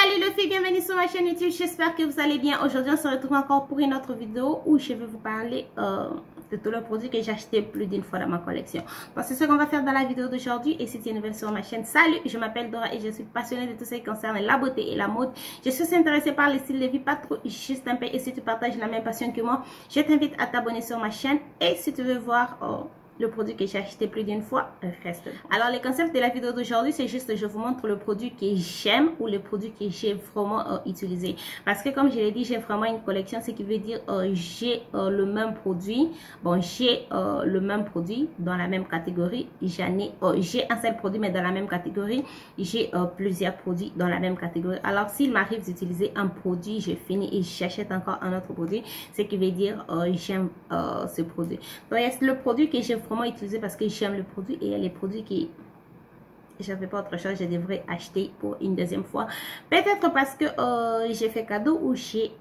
Salut les filles, bienvenue sur ma chaîne YouTube, j'espère que vous allez bien. Aujourd'hui on se retrouve encore pour une autre vidéo où je vais vous parler de tous les produits que j'ai acheté plus d'une fois dans ma collection. Donc c'est ce qu'on va faire dans la vidéo d'aujourd'hui. Et si tu es nouvelle sur ma chaîne, salut, je m'appelle Dora et je suis passionnée de tout ce qui concerne la beauté et la mode. Je suis intéressée par les styles de vie, pas trop, juste un peu. Et si tu partages la même passion que moi, je t'invite à t'abonner sur ma chaîne. Et si tu veux voir le produit que j'ai acheté plus d'une fois, reste. Alors le concept de la vidéo d'aujourd'hui, c'est juste je vous montre le produit que j'aime ou le produit que j'ai vraiment utilisé. Parce que comme je l'ai dit, j'ai vraiment une collection, ce qui veut dire j'ai le même produit. Bon, j'ai le même produit dans la même catégorie. J'ai un seul produit mais dans la même catégorie. J'ai plusieurs produits dans la même catégorie. Alors s'il m'arrive d'utiliser un produit, je finis et j'achète encore un autre produit, ce qui veut dire j'aime ce produit. Donc le produit que j'ai vraiment utilisé parce que j'aime le produit et les produits qui j'avais pas autre chose, je devrais acheter pour une deuxième fois, peut-être parce que j'ai fait cadeau ou j'ai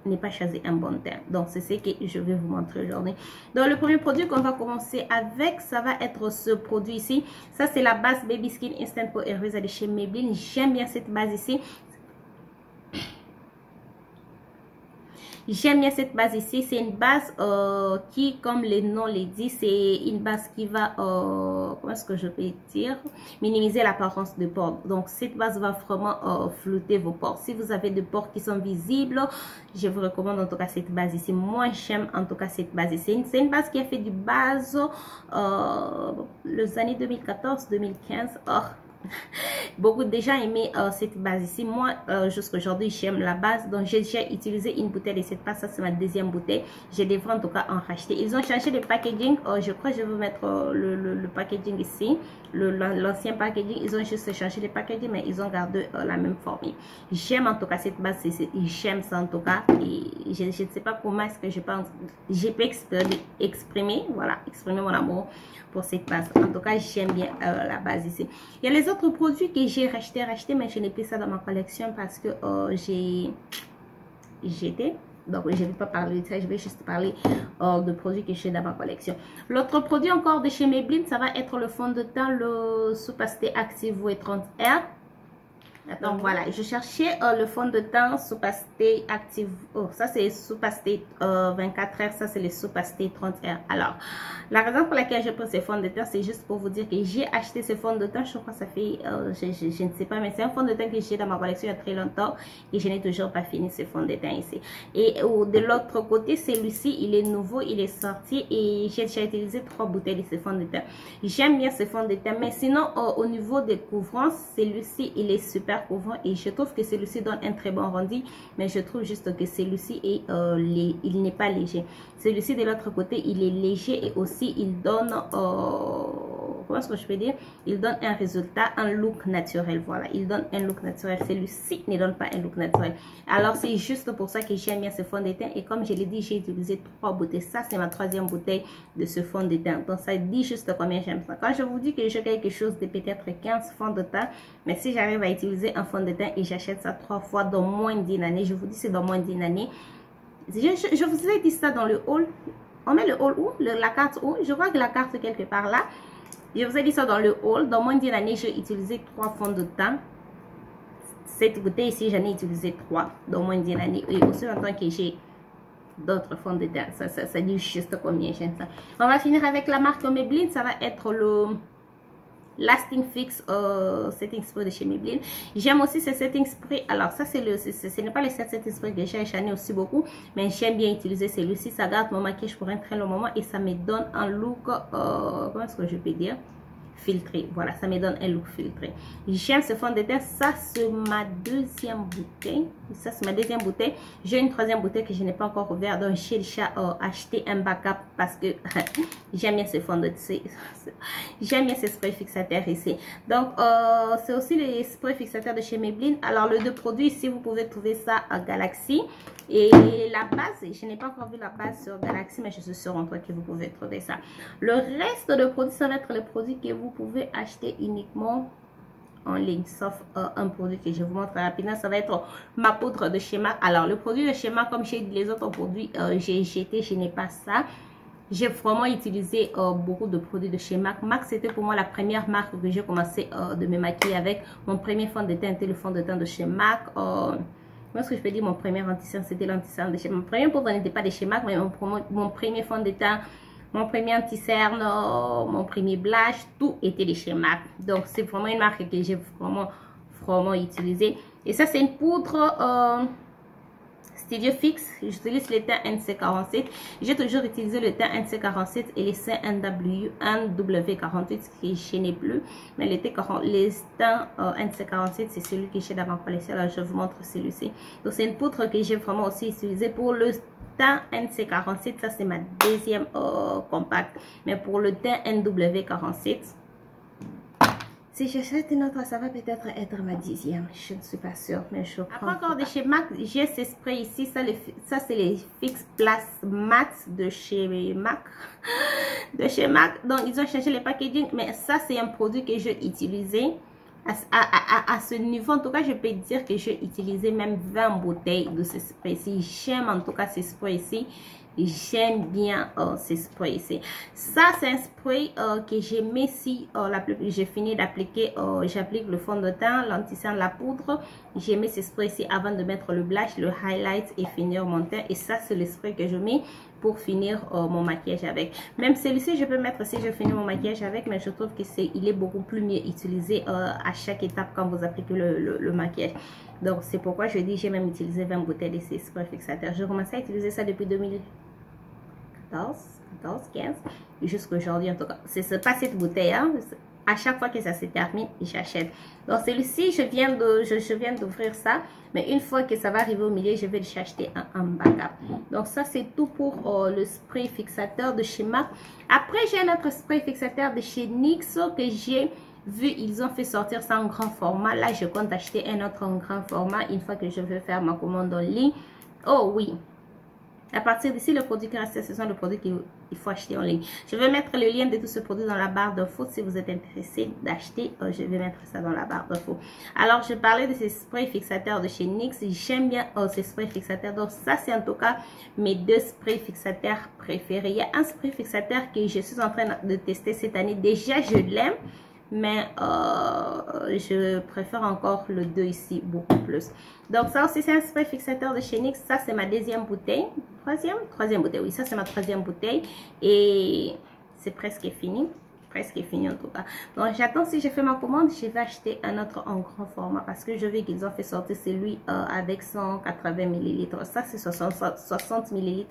n'ai pas choisi un bon teint. Donc c'est ce que je vais vous montrer aujourd'hui. Donc le premier produit qu'on va commencer avec, ça va être ce produit ici. Ça c'est la base Baby Skin Instant Pore Erase de chez Maybelline. J'aime bien cette base ici. J'aime bien cette base ici. C'est une base qui, comme le nom le dit, c'est une base qui va, comment est-ce que je peux dire, minimiser l'apparence de pores. Donc, cette base va vraiment flouter vos pores. Si vous avez des pores qui sont visibles, je vous recommande en tout cas cette base ici. Moi, j'aime en tout cas cette base ici. C'est une base qui a fait du base les années 2014-2015. Beaucoup de gens aimaient cette base ici. Moi, jusqu'aujourd'hui, j'aime la base. Donc, j'ai déjà utilisé une bouteille de cette base. Ça, c'est ma deuxième bouteille. Je devrais en tout cas en racheter. Ils ont changé le packaging. Je crois que je vais vous mettre le packaging ici. L'ancien packaging. Ils ont juste changé le packaging, mais ils ont gardé la même formule. J'aime en tout cas cette base. J'aime ça en tout cas. Et je ne sais pas comment est-ce que je peux exprimer. Voilà, exprimer mon amour pour cette base. En tout cas, j'aime bien la base ici. Il y a les autres produits que j'ai racheté, mais je n'ai plus ça dans ma collection parce que donc je ne vais pas parler de ça, je vais juste parler de produits que j'ai dans ma collection. L'autre produit encore de chez Maybelline, ça va être le fond de teint, le Soupacité Active V30R. Donc voilà, je cherchais le fond de teint Soupacité Active. Oh, ça c'est Soupacité 24R, ça c'est le Soupacité 30R. Alors, la raison pour laquelle je prends ce fond de teint, c'est juste pour vous dire que j'ai acheté ce fond de teint. Je crois que ça fait, je ne sais pas, mais c'est un fond de teint que j'ai dans ma collection il y a très longtemps et je n'ai toujours pas fini ce fond de teint ici. Et de l'autre côté, celui-ci, il est nouveau, il est sorti et j'ai déjà utilisé 3 bouteilles de ce fond de teint. J'aime bien ce fond de teint, mais sinon, au niveau des couvrants, celui-ci, il est super couvrant et je trouve que celui-ci donne un très bon rendu, mais je trouve juste que celui-ci est il n'est pas léger. Celui-ci de l'autre côté il est léger et aussi il donne comment est-ce que je peux dire, il donne un résultat, un look naturel. Voilà, il donne un look naturel. Celui-ci ne donne pas un look naturel. Alors c'est juste pour ça que j'aime bien ce fond de teint et comme je l'ai dit, j'ai utilisé 3 bouteilles. Ça c'est ma 3e bouteille de ce fond de teint. Donc ça dit juste combien j'aime ça. Quand je vous dis que j'ai quelque chose de peut-être 15 fonds de teint, mais si j'arrive à utiliser un fond de teint et j'achète ça 3 fois dans moins d'une année, je vous dis c'est dans moins d'une année. Je vous ai dit ça dans le haul. On met le haul où? La carte où? Je vois que la carte quelque part là. Je vous ai dit ça dans le haul. Dans moins d'une année, j'ai utilisé 3 fonds de teint. Cette bouteille ici, j'en ai utilisé 3 dans moins d'une année. Et aussi longtemps que j'ai d'autres fonds de teint. Ça dit juste combien j'aime ça. On va finir avec la marque Maybelline. Ça va être le Lasting Fix Setting Spray de chez Maybelline. J'aime aussi ce Setting Spray. Alors ça c'est ce n'est pas le Setting Spray que j'en ai aussi beaucoup, mais j'aime bien utiliser celui-ci. Ça garde mon maquillage pour un très long moment et ça me donne un look comment est-ce que je peux dire, filtré. Voilà, ça me donne un look filtré. J'aime ce fond de teint. Ça c'est ma 2e bouteille. Ça c'est ma 2e bouteille. J'ai une 3e bouteille que je n'ai pas encore ouverte, donc j'ai déjà acheté un backup parce que j'aime bien ce fond de teint. J'aime bien ce spray fixateur ici. Donc c'est aussi les sprays fixateurs de chez Maybelline. Alors le 2 produits ici, vous pouvez trouver ça à Galaxy. Et la base, je n'ai pas encore vu la base sur Galaxy, mais je suis sûre en toi que vous pouvez trouver ça. Le reste de produits, ça va être les produits que vous pouvez acheter uniquement en ligne, sauf un produit que je vous montre rapidement. Ça va être ma poudre de schéma. Alors le produit de schéma, comme j'ai dit les autres produits, j'ai jeté, je n'ai pas ça. j'ai vraiment utilisé beaucoup de produits de chez MAC. MAC, c'était pour moi la première marque que j'ai commencé de me maquiller avec. Mon premier fond de teint était le fond de teint de chez MAC. Moi, ce que je peux dire, mon premier anti-cerne, c'était l'anti-cerne de chez MAC. Mon premier poudre n'était pas de chez MAC, mais mon premier fond de teint, mon premier anti-cerne, mon premier blush, tout était de chez MAC. Donc, c'est vraiment une marque que j'ai vraiment utilisée. Et ça, c'est une poudre Studio Fix. J'utilise le teint NC47. J'ai toujours utilisé le teint NC47 et les NW48 qui je n'ai plus. Mais le teint NC47, c'est celui que j'ai dans ma collection. Alors, je vous montre celui-ci. Donc, c'est une poudre que j'ai vraiment aussi utilisée pour le teint NC47. Ça, c'est ma deuxième compact. Mais pour le teint NW47, si j'achète une autre, ça va peut-être être ma 10e. Je ne suis pas sûre, mais je prends. Après encore de chez MAC, j'ai ce spray ici. Ça c'est les Fix Plus Mat de chez MAC. De chez MAC. Donc, ils ont changé le packaging. Mais ça, c'est un produit que j'ai utilisé. À ce niveau, en tout cas, je peux dire que j'ai utilisé même 20 bouteilles de ce spray-ci. J'aime en tout cas ce spray-ci. J'aime bien ce spray ici. Ça, c'est un spray que j'ai mis si j'ai fini d'appliquer. J'applique le fond de teint, l'anti-cerne, la poudre. J'ai mis ce spray ici avant de mettre le blush, le highlight et finir mon teint. Et ça, c'est le spray que je mets pour finir mon maquillage avec. Même celui-ci, je peux mettre si je finis mon maquillage avec, mais je trouve que il est beaucoup plus mieux utilisé à chaque étape quand vous appliquez le maquillage. Donc, c'est pourquoi je dis j'ai même utilisé 20 bouteilles de ces sprays fixateurs. Je commence à utiliser ça depuis 2014, 15, jusqu'à aujourd'hui en tout cas. C'est pas cette bouteille, hein. À chaque fois que ça se termine, j'achète. Donc, celui-ci, je viens d'ouvrir ça. Mais une fois que ça va arriver au milieu, je vais acheter un backup. Donc, ça, c'est tout pour le spray fixateur de chez MAC. Après, j'ai un autre spray fixateur de chez NYX que j'ai vu. Ils ont fait sortir ça en grand format. Là, je compte acheter un autre en grand format une fois que je vais faire ma commande en ligne. Oh oui! À partir d'ici, le produit qui reste, ce sont les produits qu'il faut acheter en ligne. Je vais mettre le lien de tout ce produit dans la barre d'infos. Si vous êtes intéressé d'acheter, je vais mettre ça dans la barre d'infos. Alors, je parlais de ces sprays fixateurs de chez NYX. J'aime bien ces sprays fixateurs. Donc, ça, c'est en tout cas mes deux sprays fixateurs préférés. Il y a un spray fixateur que je suis en train de tester cette année. Déjà, je l'aime. Mais je préfère encore le 2 ici beaucoup plus. Donc ça aussi c'est un spray fixateur de chez NYX. Ça c'est ma deuxième bouteille. Troisième bouteille, oui, ça c'est ma troisième bouteille. Et c'est presque fini. Presque fini en tout cas. Donc j'attends, si je fais ma commande, je vais acheter un autre en grand format. Parce que je veux qu'ils ont fait sortir celui avec 180 ml. Ça c'est 60 ml.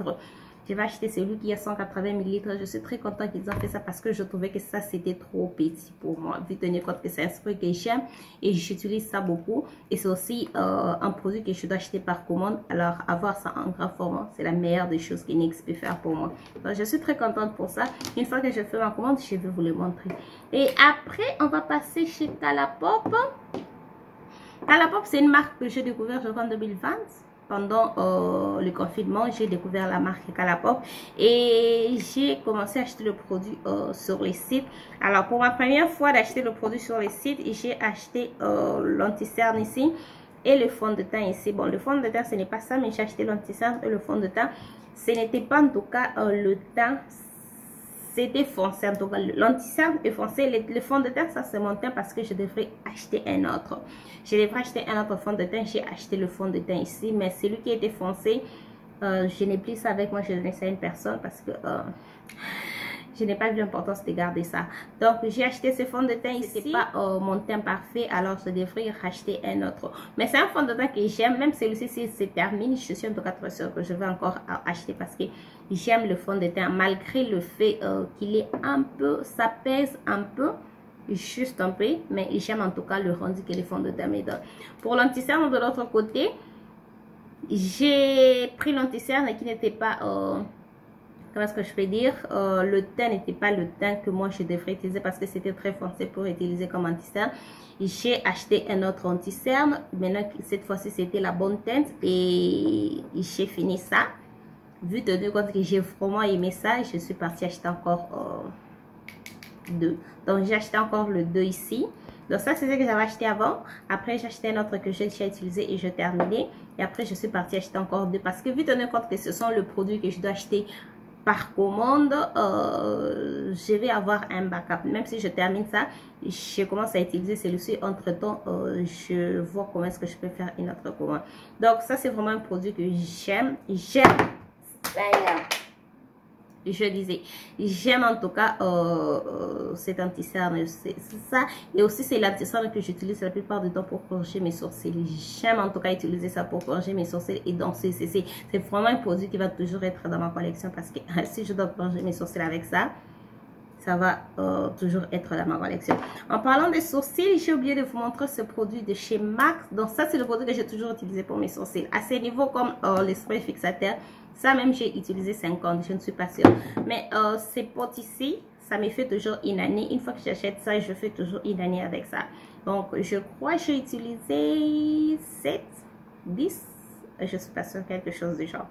Je vais acheter celui qui a 180 ml. Je suis très contente qu'ils ont fait ça parce que je trouvais que ça c'était trop petit pour moi. Vu tenir compte que c'est un spray que j'aime et j'utilise ça beaucoup. Et c'est aussi un produit que je dois acheter par commande. Alors avoir ça en grand format, c'est la meilleure des choses que NYX peut faire pour moi. Donc je suis très contente pour ça. Une fois que je fais ma commande, je vais vous le montrer. Et après, on va passer chez Colourpop. Colourpop, c'est une marque que j'ai découvert en 2020. Pendant le confinement, j'ai découvert la marque Colourpop et j'ai commencé à acheter le produit sur les sites. Alors, pour ma première fois d'acheter le produit sur les sites, j'ai acheté l'anti-cerne ici et le fond de teint ici. Bon, le fond de teint, ce n'est pas ça, mais j'ai acheté l'anti-cerne et le fond de teint. Ce n'était pas en tout cas le teint, c'était foncé. En tout cas, l'anti-cerne est foncé. Le fond de teint, ça c'est mon teint parce que je devrais acheter un autre. Je devrais acheter un autre fond de teint. J'ai acheté le fond de teint ici, mais celui qui était foncé, je n'ai plus ça avec moi. Je donne ça à une personne parce que je n'ai pas vu l'importance de garder ça. Donc, j'ai acheté ce fond de teint ici. C'est pas mon teint parfait, alors je devrais racheter un autre. Mais c'est un fond de teint que j'aime. Même celui-ci, s'il se termine, je suis en tout cas très sûre que je vais encore acheter parce que j'aime le fond de teint. Malgré le fait qu'il est un peu, ça pèse un peu. Juste un peu, mais j'aime en tout cas le rendu que les fonds de teint me donnent. Pour l'anti-cerne de l'autre côté, j'ai pris l'anti-cerne qui n'était pas, comment est-ce que je peux dire, le teint n'était pas le teint que moi je devrais utiliser parce que c'était très foncé pour utiliser comme anti-cerne. J'ai acheté un autre anti-cerne, maintenant cette fois-ci c'était la bonne teinte et j'ai fini ça. Vu de compte que j'ai vraiment aimé ça, je suis partie acheter encore 2. Donc j'ai acheté encore le 2 ici. Donc ça c'est ce que j'avais acheté avant. Après j'ai acheté un autre que j'ai déjà utilisé et je terminé. Et après je suis partie acheter encore 2 parce que vu tenir compte que ce sont le produit que je dois acheter par commande, je vais avoir un backup. Même si je termine ça, je commence à utiliser celui-ci. Entre-temps, je vois comment est-ce que je peux faire une autre commande. Donc, ça, c'est vraiment un produit que j'aime. Je disais, j'aime en tout cas cet anti-cerne, c'est ça. Et aussi, c'est l'anti-cerne que j'utilise la plupart du temps pour corriger mes sourcils. J'aime en tout cas utiliser ça pour corriger mes sourcils. Et donc, c'est vraiment un produit qui va toujours être dans ma collection parce que si je dois corriger mes sourcils avec ça, ça va toujours être dans ma collection. En parlant des sourcils, j'ai oublié de vous montrer ce produit de chez MAC. Donc, ça, c'est le produit que j'ai toujours utilisé pour mes sourcils. À ces niveaux comme les sprays fixateurs. Ça même, j'ai utilisé 50, je ne suis pas sûre. Mais ces potes ici, ça me fait toujours une année. Une fois que j'achète ça, je fais toujours une année avec ça. Donc, je crois que j'ai utilisé 7, 10. Je ne suis pas sûre, quelque chose du genre.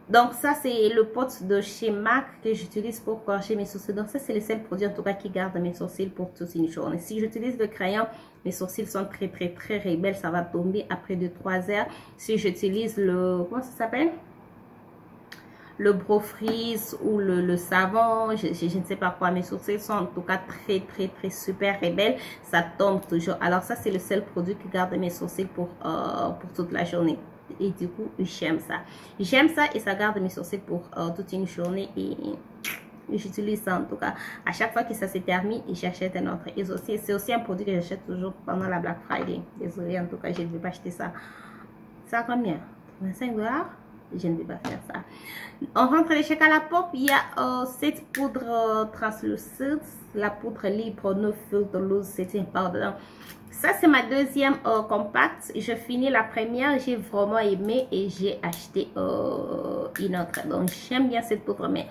Donc, ça, c'est le pot de chez MAC que j'utilise pour corriger mes sourcils. Donc, ça, c'est le seul produit, en tout cas, qui garde mes sourcils pour toute une journée. Si j'utilise le crayon, mes sourcils sont très rebelles. Ça va tomber après 2-3 heures. Si j'utilise le... Comment ça s'appelle? Le Brow Freeze ou le savon, je ne sais pas quoi, mes sourcils sont en tout cas très super rebelles, ça tombe toujours. Alors ça, c'est le seul produit qui garde mes sourcils pour toute la journée. Et du coup, j'aime ça. J'aime ça et ça garde mes sourcils pour toute une journée et j'utilise ça en tout cas. À chaque fois que ça se termine, j'achète un autre. Et c'est aussi un produit que j'achète toujours pendant la Black Friday. Désolée, en tout cas, je ne vais pas acheter ça. Ça combien? 25 $? Je ne vais pas faire ça. On rentre les chèques à la pop. Il y a cette poudre translucide, la poudre libre no filter loose setting powder. Ça, c'est ma deuxième compacte. Je finis la première, j'ai vraiment aimé et j'ai acheté une autre. Donc, j'aime bien cette poudre. Mais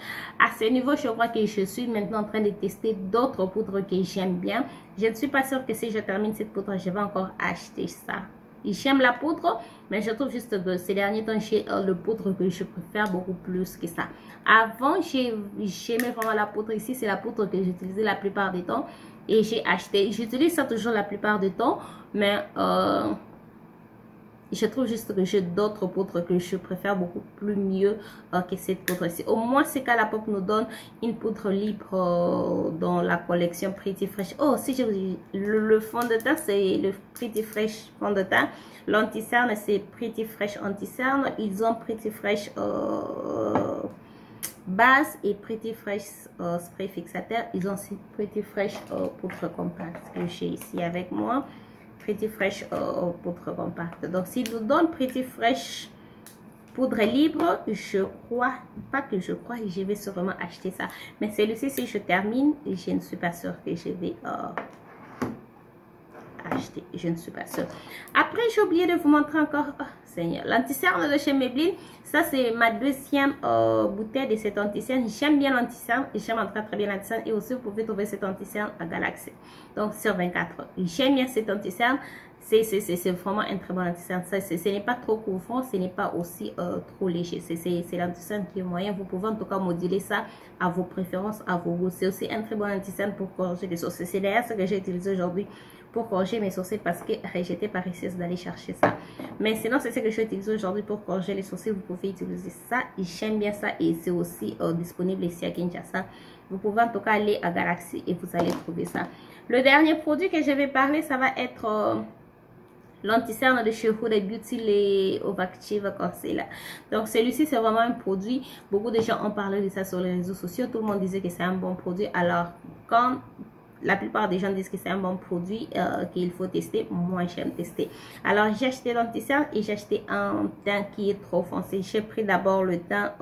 à ce niveau, je crois que je suis maintenant en train de tester d'autres poudres que j'aime bien. Je ne suis pas sûre que si je termine cette poudre, je vais encore acheter ça. J'aime la poudre, mais je trouve juste que ces derniers temps, j'ai le poudre que je préfère beaucoup plus que ça. Avant, j'aimais vraiment la poudre ici. C'est la poudre que j'utilisais la plupart du temps. Et j'ai acheté. J'utilise ça toujours la plupart du temps. Mais je trouve juste que j'ai d'autres poudres que je préfère beaucoup plus mieux que cette poudre-ci. Au moins, c'est qu'à la pop nous donne une poudre libre dans la collection Pretty Fresh. Oh, si je vous dis, le fond de teint, c'est le Pretty Fresh fond de teint. L'anti-cerne, c'est Pretty Fresh anti-cerne. Ils ont Pretty Fresh base et Pretty Fresh spray fixateur. Ils ont aussi Pretty Fresh poudre compacte que j'ai ici avec moi. Pretty Fresh poudre compacte. Donc, s'il nous donne Pretty Fresh poudre libre, je crois, pas que je crois, je vais sûrement acheter ça. Mais celui-ci, si je termine, je ne suis pas sûre que je vais acheter. Je ne suis pas sûre. Après, j'ai oublié de vous montrer encore, oh, Seigneur, l'anti-cerne de chez Maybelline. Ça, c'est ma deuxième bouteille de cet anti-cerne. J'aime bien l'anti-cerne. J'aime en tout cas très bien l'anti-cerne. Et aussi, vous pouvez trouver cet anti-cerne à Galaxy. Donc, sur 24. J'aime bien cet anti-cerne. C'est vraiment un très bon anti-cerne. Ce n'est pas trop couvrant. Ce n'est pas aussi trop léger. C'est l'anti-cerne qui est moyen. Vous pouvez en tout cas moduler ça à vos préférences, à vos goûts. C'est aussi un très bon anti-cerne pour corriger les sourcils. C'est d'ailleurs ce que j'ai utilisé aujourd'hui pour corriger mes sourcils parce que j'étais paresseuse d'aller chercher ça. Mais sinon, c'est ce que je vais utiliser aujourd'hui pour corriger les sourcils. Vous pouvez utiliser ça. J'aime bien ça et c'est aussi disponible ici à Kinshasa. Vous pouvez en tout cas aller à Galaxy et vous allez trouver ça. Le dernier produit que je vais parler, ça va être l'anti-cerne de chez Huda Beauty, les Ovactive Concealer. Donc celui-ci, c'est vraiment un produit. Beaucoup de gens ont parlé de ça sur les réseaux sociaux. Tout le monde disait que c'est un bon produit. Alors, quand la plupart des gens disent que c'est un bon produit qu'il faut tester, moi j'aime tester. Alors j'ai acheté l'anti-cerne et j'ai acheté un teint qui est trop foncé. J'ai pris d'abord le teint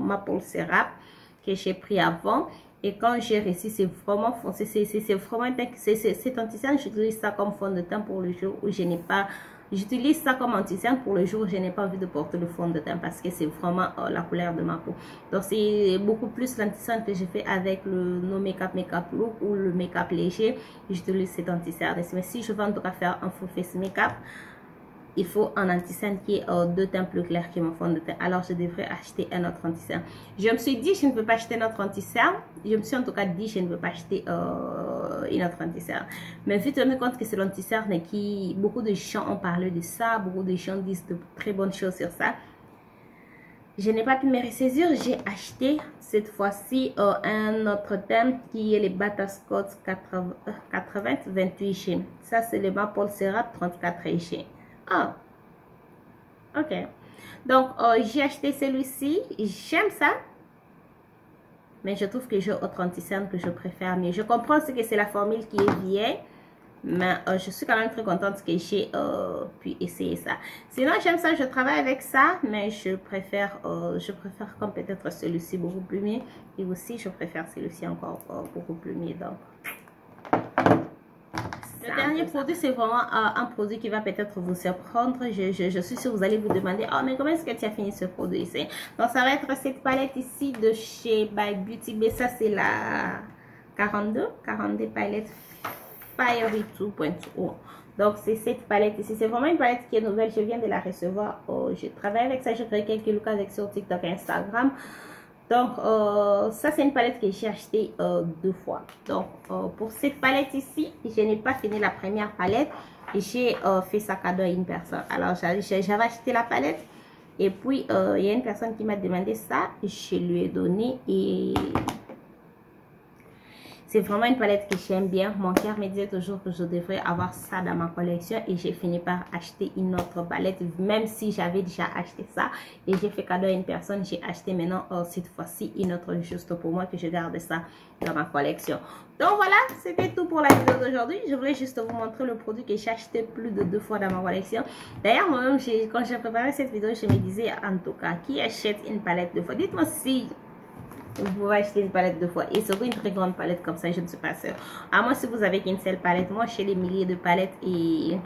Maple Syrup que j'ai pris avant. Et quand j'ai réussi, c'est vraiment foncé. C'est vraiment un teint. Cet anti-cerne, j'utilise ça comme fond de teint pour le jour où je n'ai pas... J'utilise ça comme anti-cerne pour le jour où je n'ai pas envie de porter le fond de teint parce que c'est vraiment la couleur de ma peau. Donc c'est beaucoup plus l'anti-cerne que je fais avec le No Makeup Look ou le make-up léger. J'utilise cet anti-cerne. Mais si je veux en tout cas faire un full face make-up, il faut un anti-cerne qui est deux teints plus clairs que mon fond de teint. Alors, je devrais acheter un autre anti-cerne. Je me suis dit, je ne peux pas acheter un autre anti-cerne. Je me suis en tout cas dit, je ne veux pas acheter une autre anti-cerne. Mais vu tenu compte que c'est l'anti-cerne qui... Beaucoup de gens ont parlé de ça. Beaucoup de gens disent de très bonnes choses sur ça. je n'ai pas pu me ressaisir. J'ai acheté cette fois-ci un autre thème qui est les Batascott 80 28G. Ça, c'est le Maple Syrup 34G. Ah, ok. Donc, j'ai acheté celui-ci. J'aime ça. Mais je trouve que j'ai Authenticerne que je préfère mieux. Je comprends ce que c'est la formule qui est vieille. Mais je suis quand même très contente que j'ai pu essayer ça. Sinon, j'aime ça. Je travaille avec ça. Mais je préfère comme peut-être celui-ci beaucoup plus mieux. Et aussi, je préfère celui-ci encore beaucoup plus mieux. Donc, le dernier produit, c'est vraiment un produit qui va peut-être vous surprendre. Je suis sûre que vous allez vous demander, oh, mais comment est-ce que tu as fini ce produit ici? Donc, ça va être cette palette ici de chez By Beauty Bay. Ça, c'est la 42 palette Fiery 2.0. Donc, c'est cette palette ici. C'est vraiment une palette qui est nouvelle. Je viens de la recevoir. Je travaille avec ça. Je fais quelques looks avec sur TikTok et Instagram. Donc, ça, c'est une palette que j'ai achetée 2 fois. Donc, pour cette palette ici, je n'ai pas fini la première palette. J'ai fait ça cadeau à une personne. Alors, j'avais acheté la palette. Et puis, il y a une personne qui m'a demandé ça. Je lui ai donné et... c'est vraiment une palette que j'aime bien. Mon cœur me disait toujours que je devrais avoir ça dans ma collection. Et j'ai fini par acheter une autre palette. Même si j'avais déjà acheté ça. Et j'ai fait cadeau à une personne. J'ai acheté maintenant cette fois-ci une autre juste pour moi. Que je garde ça dans ma collection. Donc voilà, c'était tout pour la vidéo d'aujourd'hui. Je voulais juste vous montrer le produit que j'ai acheté plus de 2 fois dans ma collection. D'ailleurs, moi-même, quand j'ai préparé cette vidéo, je me disais en tout cas, qui achète une palette 2 fois? Dites-moi si... vous pouvez acheter une palette 2 fois. Et surtout une très grande palette comme ça, je ne suis pas sûre. À moins si vous avez qu'une seule palette. Moi, j'ai des milliers de palettes et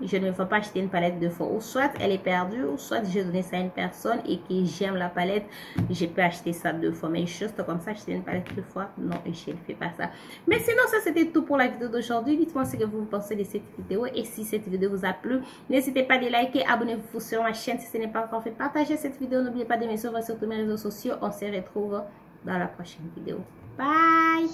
je ne vais pas acheter une palette 2 fois. Ou soit elle est perdue, ou soit j'ai donné ça à une personne et que j'aime la palette, je peux acheter ça 2 fois. Mais juste comme ça, acheter une palette 2 fois, non, je ne fais pas ça. Mais sinon, ça c'était tout pour la vidéo d'aujourd'hui. Dites-moi ce que vous pensez de cette vidéo. Et si cette vidéo vous a plu, n'hésitez pas à liker, abonnez-vous sur ma chaîne si ce n'est pas encore fait. Partagez cette vidéo, n'oubliez pas de me suivre sur tous mes réseaux sociaux. On se retrouve dans la prochaine vidéo. Bye!